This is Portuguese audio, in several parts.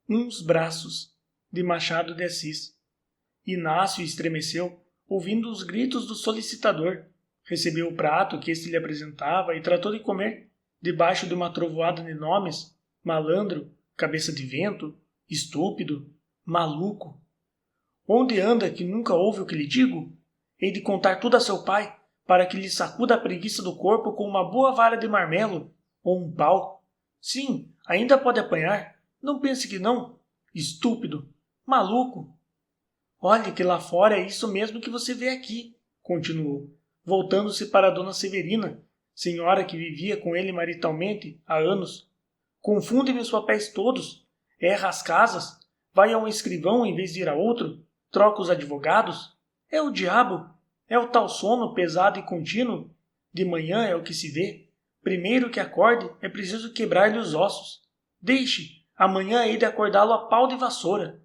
Uns braços, de Machado de Assis. Inácio estremeceu, ouvindo os gritos do solicitador. Recebeu o prato que este lhe apresentava e tratou de comer, debaixo de uma trovoada de nomes: malandro, cabeça de vento, estúpido, maluco. Onde anda que nunca ouve o que lhe digo? Hei de contar tudo a seu pai, para que lhe sacuda a preguiça do corpo com uma boa vara de marmelo, ou um pau. Sim, ainda pode apanhar. Não pense que não. Estúpido, maluco. Olhe que lá fora é isso mesmo que você vê aqui, continuou, voltando-se para Dona Severina, senhora que vivia com ele maritalmente há anos. Confunde-me os papéis todos, erra as casas, vai a um escrivão em vez de ir a outro, troca os advogados. É o diabo, é o tal sono pesado e contínuo. De manhã é o que se vê. Primeiro que acorde, é preciso quebrar-lhe os ossos. Deixe, amanhã hei de acordá-lo a pau de vassoura.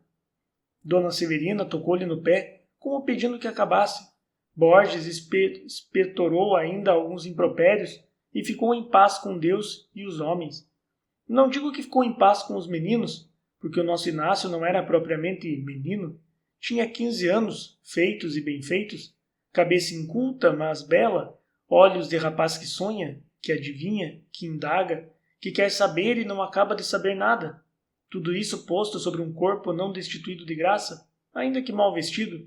Dona Severina tocou-lhe no pé, como pedindo que acabasse. Borges expectorou ainda alguns impropérios e ficou em paz com Deus e os homens. Não digo que ficou em paz com os meninos, porque o nosso Inácio não era propriamente menino. Tinha 15 anos, feitos e bem feitos, cabeça inculta, mas bela, olhos de rapaz que sonha, que adivinha, que indaga, que quer saber e não acaba de saber nada. Tudo isso posto sobre um corpo não destituído de graça, ainda que mal vestido.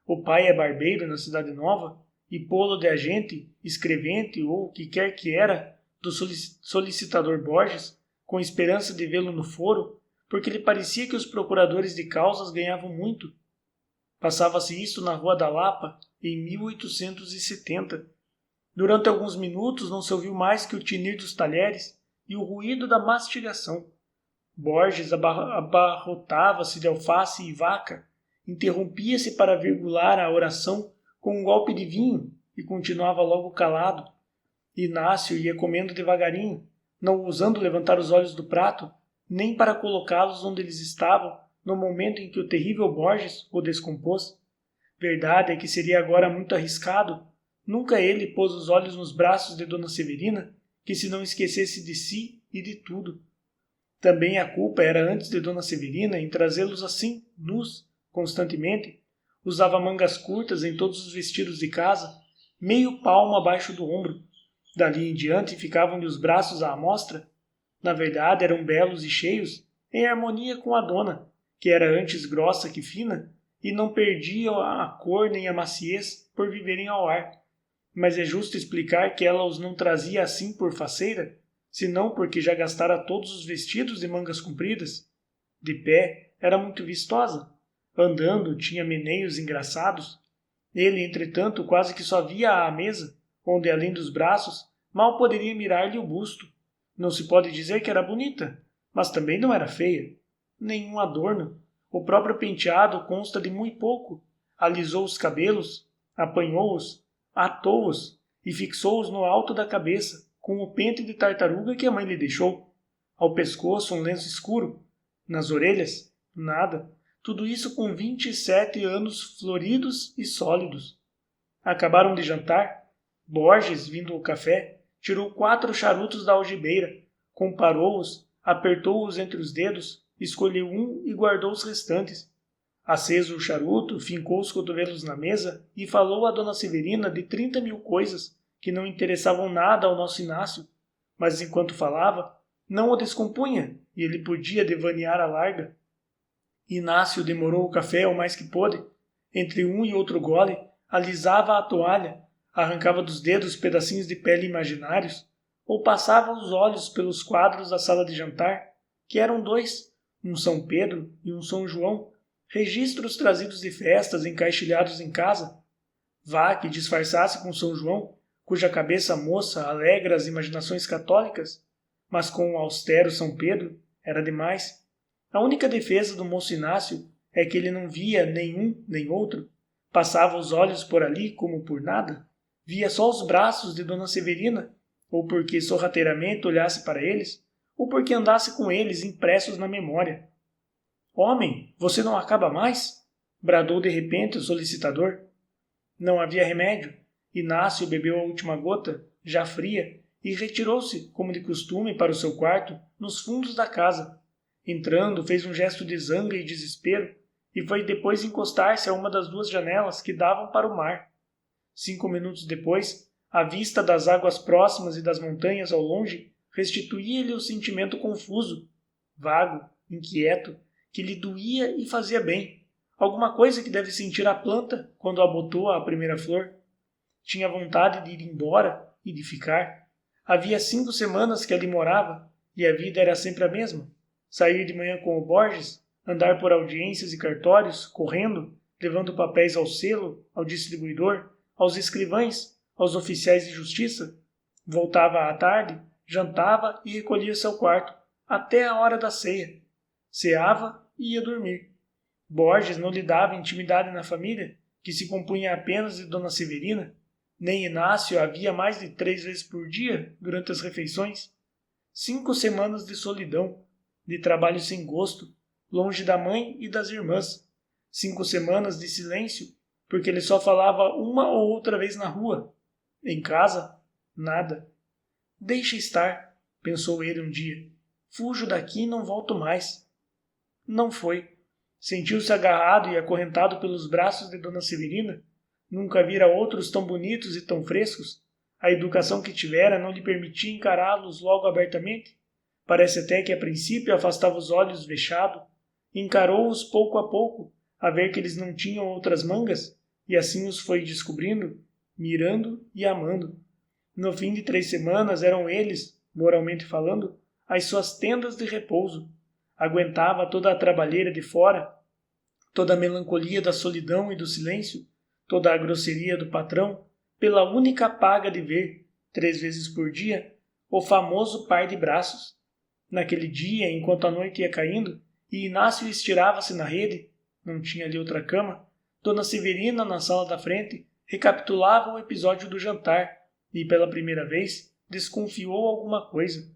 O pai é barbeiro na Cidade Nova, e pô-lo de agente, escrevente ou o que quer que era, do solicitador Borges, com esperança de vê-lo no foro, porque lhe parecia que os procuradores de causas ganhavam muito. Passava-se isto na Rua da Lapa, em 1870. Durante alguns minutos não se ouviu mais que o tinir dos talheres e o ruído da mastigação. Borges abarrotava-se de alface e vaca, interrompia-se para virgular a oração com um golpe de vinho e continuava logo calado. Inácio ia comendo devagarinho, não ousando levantar os olhos do prato, nem para colocá-los onde eles estavam no momento em que o terrível Borges o descompôs. Verdade é que seria agora muito arriscado. Nunca ele pôs os olhos nos braços de Dona Severina, que se não esquecesse de si e de tudo. Também a culpa era antes de Dona Severina em trazê-los assim, nus, constantemente. Usava mangas curtas em todos os vestidos de casa, meio palmo abaixo do ombro. Dali em diante ficavam-lhe os braços à amostra. Na verdade eram belos e cheios, em harmonia com a dona, que era antes grossa que fina, e não perdia a cor nem a maciez por viverem ao ar. Mas é justo explicar que ela os não trazia assim por faceira, senão porque já gastara todos os vestidos de mangas compridas. De pé, era muito vistosa. Andando, tinha meneios engraçados. Ele, entretanto, quase que só via à mesa, onde, além dos braços, mal poderia mirar-lhe o busto. Não se pode dizer que era bonita, mas também não era feia. Nenhum adorno. O próprio penteado consta de muito pouco. Alisou os cabelos, apanhou-os, atou-os e fixou-os no alto da cabeça, com o pente de tartaruga que a mãe lhe deixou. Ao pescoço, um lenço escuro. Nas orelhas, nada. Tudo isso com 27 anos floridos e sólidos. Acabaram de jantar. Borges, vindo ao café, tirou 4 charutos da algibeira, comparou-os, apertou-os entre os dedos, escolheu um e guardou os restantes. Aceso o charuto, fincou os cotovelos na mesa e falou a Dona Severina de 30.000 coisas que não interessavam nada ao nosso Inácio, mas enquanto falava, não o descompunha e ele podia devanear à larga. Inácio demorou o café o mais que pôde. Entre um e outro gole, alisava a toalha, arrancava dos dedos pedacinhos de pele imaginários, ou passava os olhos pelos quadros da sala de jantar, que eram 2, um São Pedro e um São João, registros trazidos de festas encaixilhados em casa. Vá que disfarçasse com São João, cuja cabeça moça alegra as imaginações católicas, mas com o austero São Pedro era demais. A única defesa do moço Inácio é que ele não via nenhum nem outro, passava os olhos por ali como por nada, via só os braços de Dona Severina, ou porque sorrateiramente olhasse para eles, ou porque andasse com eles impressos na memória. Homem, você não acaba mais? Bradou de repente o solicitador. Não havia remédio. Inácio bebeu a última gota, já fria, e retirou-se, como de costume, para o seu quarto, nos fundos da casa. Entrando, fez um gesto de zanga e desespero e foi depois encostar-se a uma das duas janelas que davam para o mar. 5 minutos depois, a vista das águas próximas e das montanhas ao longe restituía-lhe o sentimento confuso, vago, inquieto, que lhe doía e fazia bem. Alguma coisa que deve sentir a planta quando abotoa a primeira flor. Tinha vontade de ir embora e de ficar. Havia 5 semanas que ali morava e a vida era sempre a mesma. Sair de manhã com o Borges, andar por audiências e cartórios, correndo, levando papéis ao selo, ao distribuidor, aos escrivães, aos oficiais de justiça. Voltava à tarde, jantava e recolhia-se ao quarto, até a hora da ceia. Ceava e ia dormir. Borges não lhe dava intimidade na família, que se compunha apenas de Dona Severina, nem Inácio havia mais de 3 vezes por dia durante as refeições. 5 semanas de solidão, de trabalho sem gosto, longe da mãe e das irmãs. 5 semanas de silêncio, porque ele só falava uma ou outra vez na rua. Em casa, nada. Deixa estar, pensou ele um dia. Fujo daqui e não volto mais. Não foi. Sentiu-se agarrado e acorrentado pelos braços de Dona Severina. Nunca vira outros tão bonitos e tão frescos. A educação que tivera não lhe permitia encará-los logo abertamente. Parece até que a princípio afastava os olhos vexado. Encarou-os pouco a pouco, a ver que eles não tinham outras mangas, e assim os foi descobrindo, mirando e amando. No fim de 3 semanas eram eles, moralmente falando, as suas tendas de repouso. Aguentava toda a trabalheira de fora, toda a melancolia da solidão e do silêncio, toda a grosseria do patrão, pela única paga de ver, 3 vezes por dia, o famoso par de braços. Naquele dia, enquanto a noite ia caindo, e Inácio estirava-se na rede, não tinha ali outra cama, Dona Severina, na sala da frente, recapitulava o episódio do jantar e, pela primeira vez, desconfiou alguma coisa.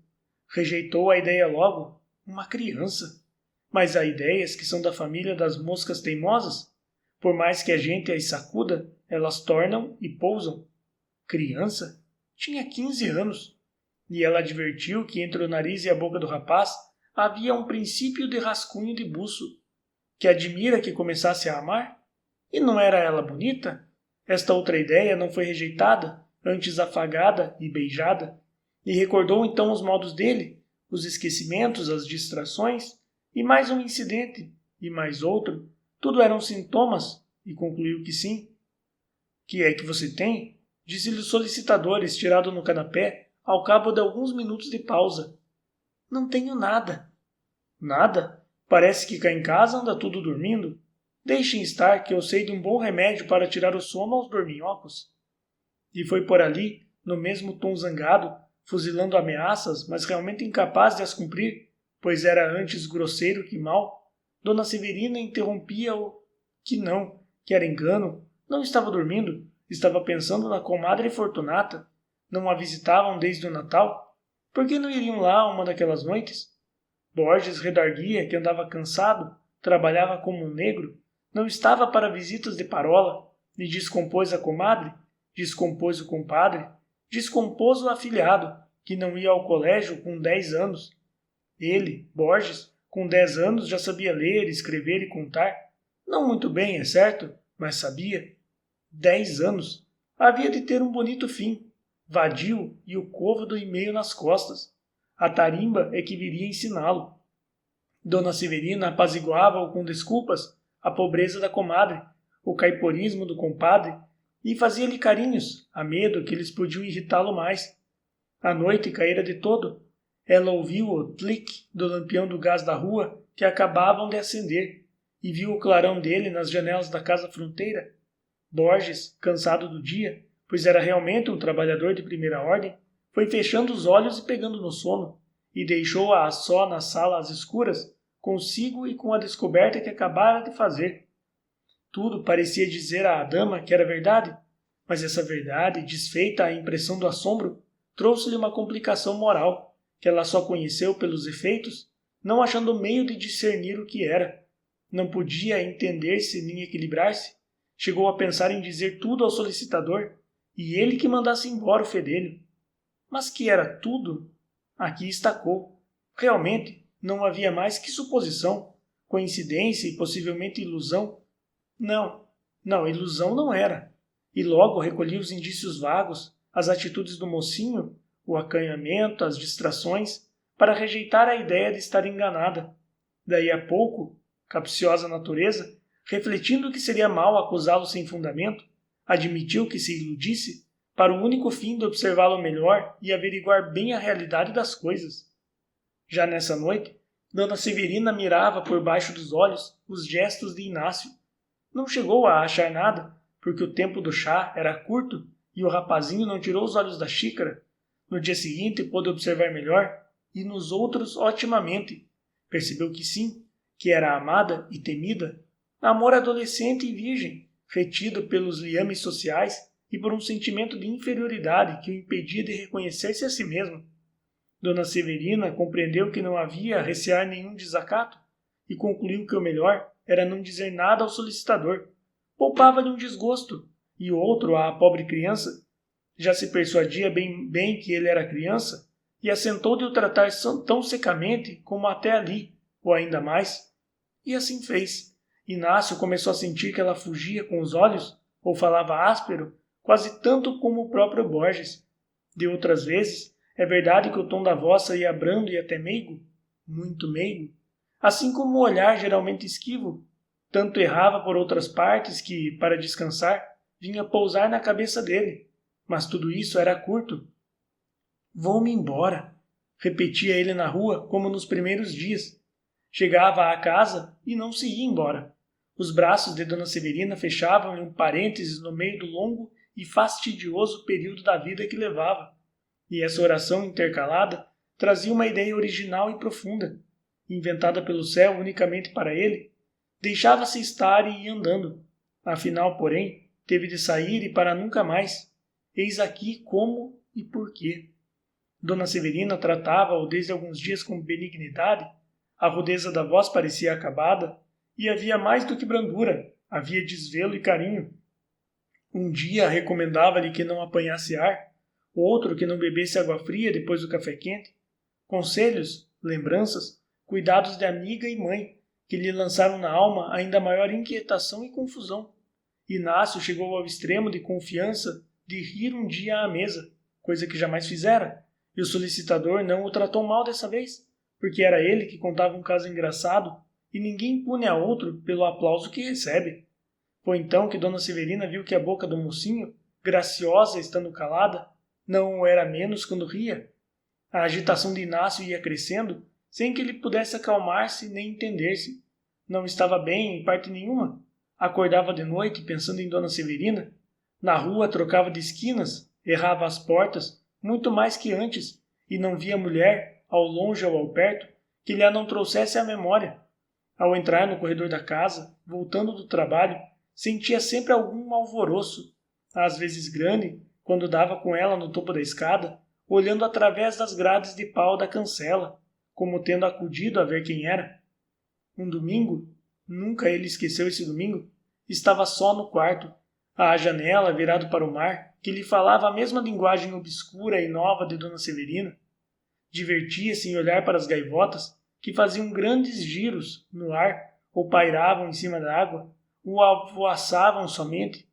Rejeitou a ideia logo. Uma criança. Mas há ideias que são da família das moscas teimosas. Por mais que a gente as sacuda, elas tornam e pousam. Criança? Tinha 15 anos. E ela advertiu que entre o nariz e a boca do rapaz havia um princípio de rascunho de buço. Que admira que começasse a amar? E não era ela bonita? Esta outra ideia não foi rejeitada, antes afagada e beijada. E recordou então os modos dele, os esquecimentos, as distrações, e mais um incidente, e mais outro. Tudo eram sintomas, e concluiu que sim. Que é que você tem? Disse-lhe o solicitador, estirado no canapé, ao cabo de alguns minutos de pausa. Não tenho nada. Nada? Parece que cá em casa anda tudo dormindo. Deixem estar, que eu sei de um bom remédio para tirar o sono aos dorminhocos. E foi por ali, no mesmo tom zangado, fuzilando ameaças, mas realmente incapaz de as cumprir, pois era antes grosseiro que mau. Dona Severina interrompia-o. Que era engano, não estava dormindo, estava pensando na comadre Fortunata. Não a visitavam desde o Natal? Por que não iriam lá uma daquelas noites? Borges redarguia que andava cansado, trabalhava como um negro, não estava para visitas de parola, e descompôs a comadre, descompôs o compadre, descompôs o afilhado, que não ia ao colégio com 10 anos. Ele, Borges, com 10 anos já sabia ler, escrever e contar. Não muito bem, é certo, mas sabia. 10 anos. Havia de ter um bonito fim, vadio e o côvado e meio nas costas. A tarimba é que viria ensiná-lo. Dona Severina apaziguava-o com desculpas, a pobreza da comadre, o caiporismo do compadre, e fazia-lhe carinhos, a medo que eles podiam irritá-lo mais. A noite caíra de todo. Ela ouviu o tlic do lampião do gás da rua que acabavam de acender e viu o clarão dele nas janelas da casa fronteira. Borges, cansado do dia, pois era realmente um trabalhador de primeira ordem, foi fechando os olhos e pegando no sono, e deixou-a só na sala às escuras, consigo e com a descoberta que acabara de fazer. Tudo parecia dizer à dama que era verdade, mas essa verdade, desfeita à impressão do assombro, trouxe-lhe uma complicação moral, que ela só conheceu pelos efeitos, não achando meio de discernir o que era. Não podia entender-se nem equilibrar-se. Chegou a pensar em dizer tudo ao solicitador, e ele que mandasse embora o fedelho. Mas que era tudo? Aqui estacou. Realmente, não havia mais que suposição, coincidência e possivelmente ilusão. Não, ilusão não era. E logo recolhi os indícios vagos, as atitudes do mocinho, o acanhamento, as distrações, para rejeitar a ideia de estar enganada. Daí a pouco, capciosa natureza, refletindo que seria mal acusá-lo sem fundamento, admitiu que se iludisse para o único fim de observá-lo melhor e averiguar bem a realidade das coisas. Já nessa noite, Dona Severina mirava por baixo dos olhos os gestos de Inácio. Não chegou a achar nada, porque o tempo do chá era curto e o rapazinho não tirou os olhos da xícara. No dia seguinte pôde observar melhor, e nos outros otimamente. Percebeu que sim, que era amada e temida, amor adolescente e virgem, retido pelos liames sociais e por um sentimento de inferioridade que o impedia de reconhecer-se a si mesmo. Dona Severina compreendeu que não havia a recear nenhum desacato e concluiu que o melhor era não dizer nada ao solicitador. Poupava-lhe um desgosto, e outro à pobre criança. Já se persuadia bem que ele era criança, e assentou de o tratar tão secamente como até ali, ou ainda mais. E assim fez. Inácio começou a sentir que ela fugia com os olhos, ou falava áspero, quase tanto como o próprio Borges. De outras vezes, é verdade que o tom da voz saía brando e até meigo, muito meigo, assim como o olhar geralmente esquivo, tanto errava por outras partes que, para descansar, vinha pousar na cabeça dele. Mas tudo isso era curto. Vou-me embora, repetia ele na rua como nos primeiros dias. Chegava à casa e não se ia embora. Os braços de Dona Severina fechavam-lhe um parênteses no meio do longo e fastidioso período da vida que levava. E essa oração intercalada trazia uma ideia original e profunda, inventada pelo céu unicamente para ele. Deixava-se estar e ia andando. Afinal, porém, teve de sair e para nunca mais. Eis aqui como e porquê. Dona Severina tratava-o desde alguns dias com benignidade, a rudeza da voz parecia acabada, e havia mais do que brandura, havia desvelo e carinho. Um dia recomendava-lhe que não apanhasse ar, outro que não bebesse água fria depois do café quente. Conselhos, lembranças, cuidados de amiga e mãe, que lhe lançaram na alma ainda maior inquietação e confusão. Inácio chegou ao extremo de confiança de rir um dia à mesa, coisa que jamais fizera, e o solicitador não o tratou mal dessa vez, porque era ele que contava um caso engraçado e ninguém pune a outro pelo aplauso que recebe. Foi então que Dona Severina viu que a boca do mocinho, graciosa estando calada, não o era menos quando ria. A agitação de Inácio ia crescendo, sem que ele pudesse acalmar-se nem entender-se. Não estava bem em parte nenhuma. Acordava de noite pensando em Dona Severina. Na rua trocava de esquinas, errava às portas, muito mais que antes, e não via mulher, ao longe ou ao perto, que lhe a não trouxesse à memória. Ao entrar no corredor da casa, voltando do trabalho, sentia sempre algum alvoroço, às vezes grande, quando dava com ela no topo da escada, olhando através das grades de pau da cancela, como tendo acudido a ver quem era. Um domingo, nunca ele esqueceu esse domingo, estava só no quarto, à janela virado para o mar, que lhe falava a mesma linguagem obscura e nova de Dona Severina. Divertia-se em olhar para as gaivotas, que faziam grandes giros no ar, ou pairavam em cima da água, ou avoaçavam somente.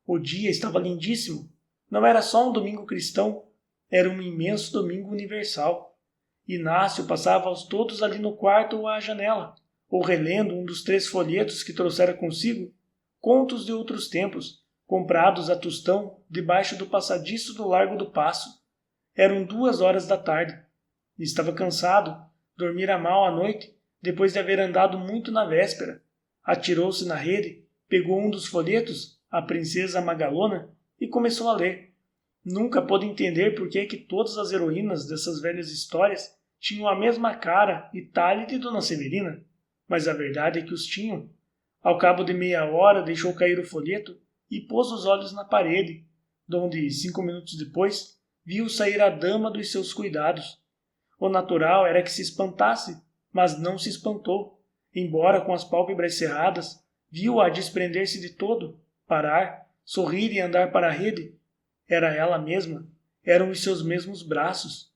O dia estava lindíssimo. Não era só um domingo cristão, era um imenso domingo universal. Inácio passava-os todos ali no quarto ou à janela, ou relendo um dos 3 folhetos que trouxera consigo, contos de outros tempos, comprados a tostão debaixo do passadiço do Largo do Paço. Eram 2 horas da tarde. Estava cansado, dormira mal à noite, depois de haver andado muito na véspera. Atirou-se na rede, pegou um dos folhetos, A Princesa Magalona, e começou a ler. Nunca pôde entender por que todas as heroínas dessas velhas histórias tinham a mesma cara e talhe de Dona Severina, mas a verdade é que os tinham. Ao cabo de meia hora deixou cair o folheto e pôs os olhos na parede, donde, 5 minutos depois, viu sair a dama dos seus cuidados. O natural era que se espantasse, mas não se espantou, embora com as pálpebras cerradas, viu-a desprender-se de todo, parar, sorrir e andar para a rede. Era ela mesma, eram os seus mesmos braços.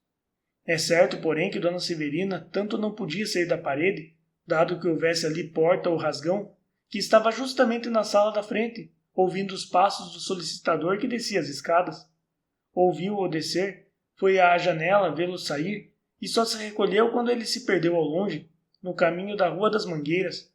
É certo, porém, que Dona Severina tanto não podia sair da parede, dado que houvesse ali porta ou rasgão, que estava justamente na sala da frente, ouvindo os passos do solicitador que descia as escadas. Ouviu-o descer, foi à janela vê-lo sair e só se recolheu quando ele se perdeu ao longe, no caminho da Rua das Mangueiras.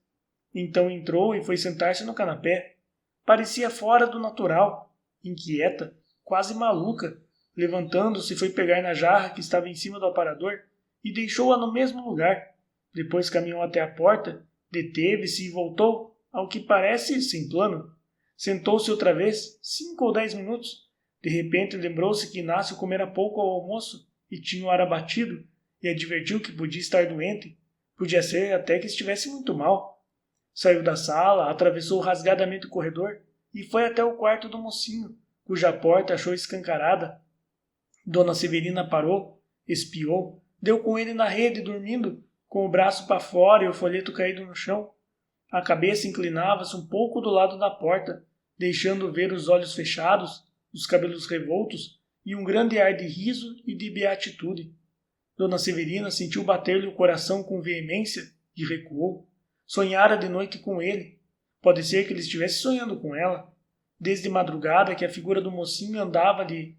Então entrou e foi sentar-se no canapé. Parecia fora do natural, inquieta, quase maluca. Levantando-se, foi pegar na jarra que estava em cima do aparador e deixou-a no mesmo lugar. Depois caminhou até a porta, deteve-se e voltou, ao que parece, sem plano. Sentou-se outra vez, 5 ou 10 minutos. De repente lembrou-se que Inácio comera pouco ao almoço e tinha o ar abatido, e advertiu que podia estar doente. Podia ser até que estivesse muito mal. Saiu da sala, atravessou rasgadamente o corredor e foi até o quarto do mocinho, cuja porta achou escancarada. Dona Severina parou, espiou, deu com ele na rede, dormindo, com o braço para fora e o folheto caído no chão. A cabeça inclinava-se um pouco do lado da porta, deixando ver os olhos fechados, os cabelos revoltos e um grande ar de riso e de beatitude. Dona Severina sentiu bater-lhe o coração com veemência e recuou. Sonhara de noite com ele. Pode ser que ele estivesse sonhando com ela. Desde madrugada que a figura do mocinho andava-lhe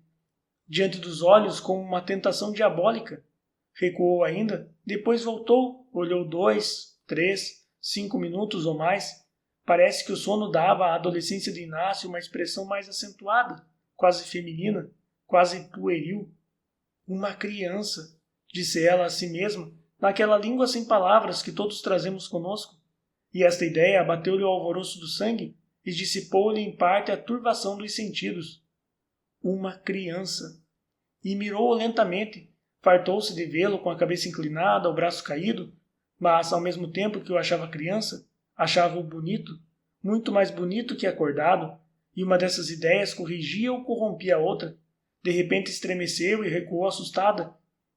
diante dos olhos como uma tentação diabólica. Recuou ainda, depois voltou, olhou 2, 3, 5 minutos ou mais. Parece que o sono dava à adolescência de Inácio uma expressão mais acentuada, quase feminina, quase pueril. Uma criança, disse ela a si mesma, naquela língua sem palavras que todos trazemos conosco. E esta ideia abateu-lhe o alvoroço do sangue e dissipou-lhe em parte a turvação dos sentidos. Uma criança. E mirou-o lentamente. Fartou-se de vê-lo com a cabeça inclinada, o braço caído, mas, ao mesmo tempo que o achava criança, achava-o bonito, muito mais bonito que acordado, e uma dessas ideias corrigia ou corrompia a outra. De repente estremeceu e recuou assustada.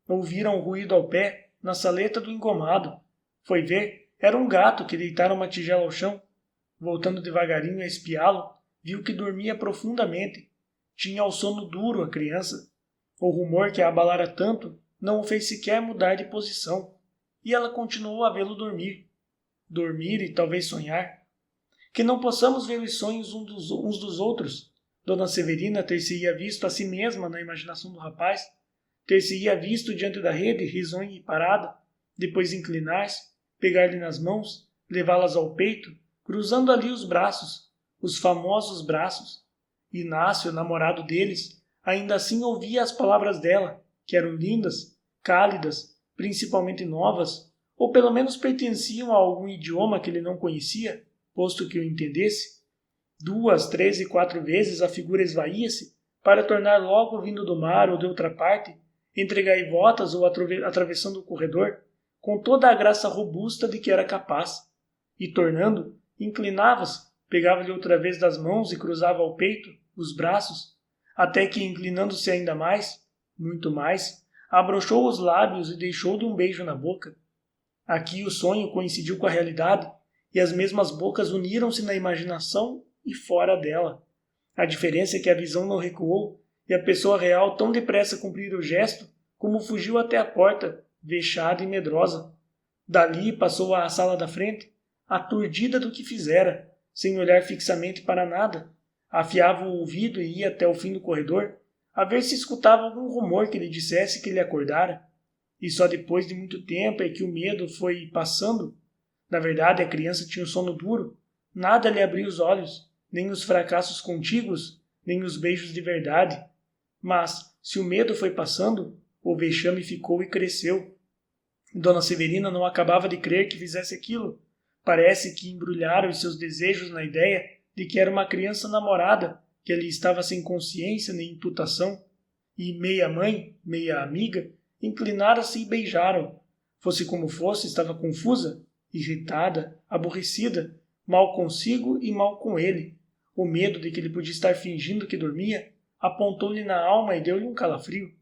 Ouvira um ruído ao pé, na saleta do engomado. Foi ver, era um gato que deitara uma tigela ao chão. Voltando devagarinho a espiá-lo, viu que dormia profundamente. Tinha o sono duro a criança. O rumor que a abalara tanto não o fez sequer mudar de posição, e ela continuou a vê-lo dormir. Dormir e talvez sonhar. Que não possamos ver os sonhos uns dos outros. Dona Severina ter-se-ia visto a si mesma na imaginação do rapaz, ter-se-ia visto diante da rede, risonha e parada, depois inclinar-se, pegar-lhe nas mãos, levá-las ao peito, cruzando ali os braços, os famosos braços. Inácio, namorado deles, ainda assim ouvia as palavras dela, que eram lindas, cálidas, principalmente novas, ou pelo menos pertenciam a algum idioma que ele não conhecia, posto que o entendesse. 2, 3 e 4 vezes a figura esvaía-se, para tornar logo vindo do mar ou de outra parte, entre gaivotas ou atravessando o corredor, com toda a graça robusta de que era capaz. E tornando, inclinava-se, pegava-lhe outra vez das mãos e cruzava ao peito, os braços, até que, inclinando-se ainda mais, muito mais, abrochou os lábios e deixou-lhe um beijo na boca. Aqui o sonho coincidiu com a realidade, e as mesmas bocas uniram-se na imaginação e fora dela. A diferença é que a visão não recuou, e a pessoa real tão depressa cumprira o gesto, como fugiu até a porta, vexada e medrosa. Dali passou à sala da frente, aturdida do que fizera, sem olhar fixamente para nada. Afiava o ouvido e ia até o fim do corredor, a ver se escutava algum rumor que lhe dissesse que ele acordara. E só depois de muito tempo é que o medo foi passando. Na verdade, a criança tinha o sono duro. Nada lhe abria os olhos, nem os fracassos contíguos, nem os beijos de verdade. Mas, se o medo foi passando, o vexame ficou e cresceu. Dona Severina não acabava de crer que fizesse aquilo. Parece que embrulhara os seus desejos na ideia de que era uma criança namorada, que ali estava sem consciência nem imputação, e meia mãe, meia amiga, inclinara-se e beijaram. Fosse como fosse, estava confusa, irritada, aborrecida, mal consigo e mal com ele. O medo de que ele podia estar fingindo que dormia apontou-lhe na alma e deu-lhe um calafrio.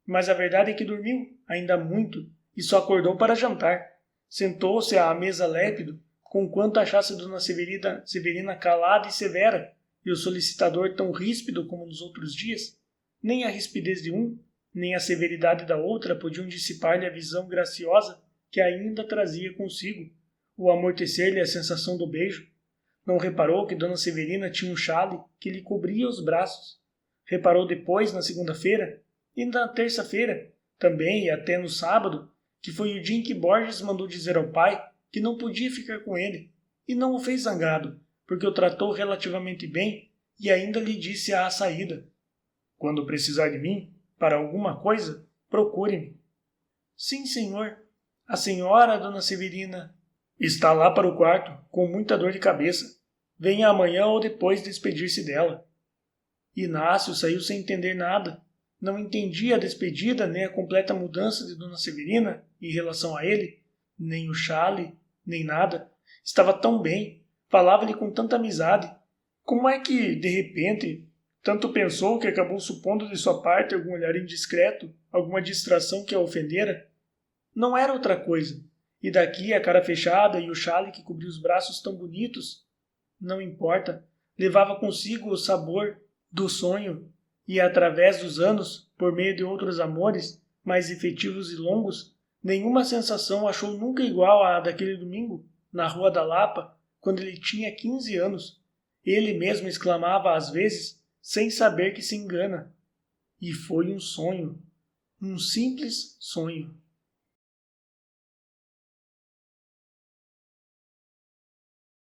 Mas a verdade é que dormiu, ainda muito, e só acordou para jantar. Sentou-se à mesa lépido, conquanto achasse Dona Severina calada e severa, e o solicitador tão ríspido como nos outros dias. Nem a rispidez de um, nem a severidade da outra podiam dissipar-lhe a visão graciosa que ainda trazia consigo, ou amortecer-lhe a sensação do beijo. Não reparou que Dona Severina tinha um xale que lhe cobria os braços. Reparou depois, na segunda-feira, e na terça-feira, também e até no sábado, que foi o dia em que Borges mandou dizer ao pai que não podia ficar com ele, e não o fez zangado, porque o tratou relativamente bem e ainda lhe disse à saída: "Quando precisar de mim, para alguma coisa, procure-me." "Sim, senhor. A senhora, Dona Severina, está lá para o quarto, com muita dor de cabeça. Venha amanhã ou depois despedir-se dela." Inácio saiu sem entender nada. Não entendia a despedida nem a completa mudança de Dona Severina em relação a ele, nem o xale, nem nada. Estava tão bem, falava-lhe com tanta amizade. Como é que, de repente, tanto pensou que acabou supondo de sua parte algum olhar indiscreto, alguma distração que a ofendera? Não era outra coisa. E daqui a cara fechada e o xale que cobria os braços tão bonitos? Não importa. Levava consigo o sabor do sonho, e através dos anos, por meio de outros amores, mais efetivos e longos, nenhuma sensação achou nunca igual à daquele domingo, na Rua da Lapa, quando ele tinha 15 anos. Ele mesmo exclamava às vezes, sem saber que se engana. E foi um sonho. Um simples sonho.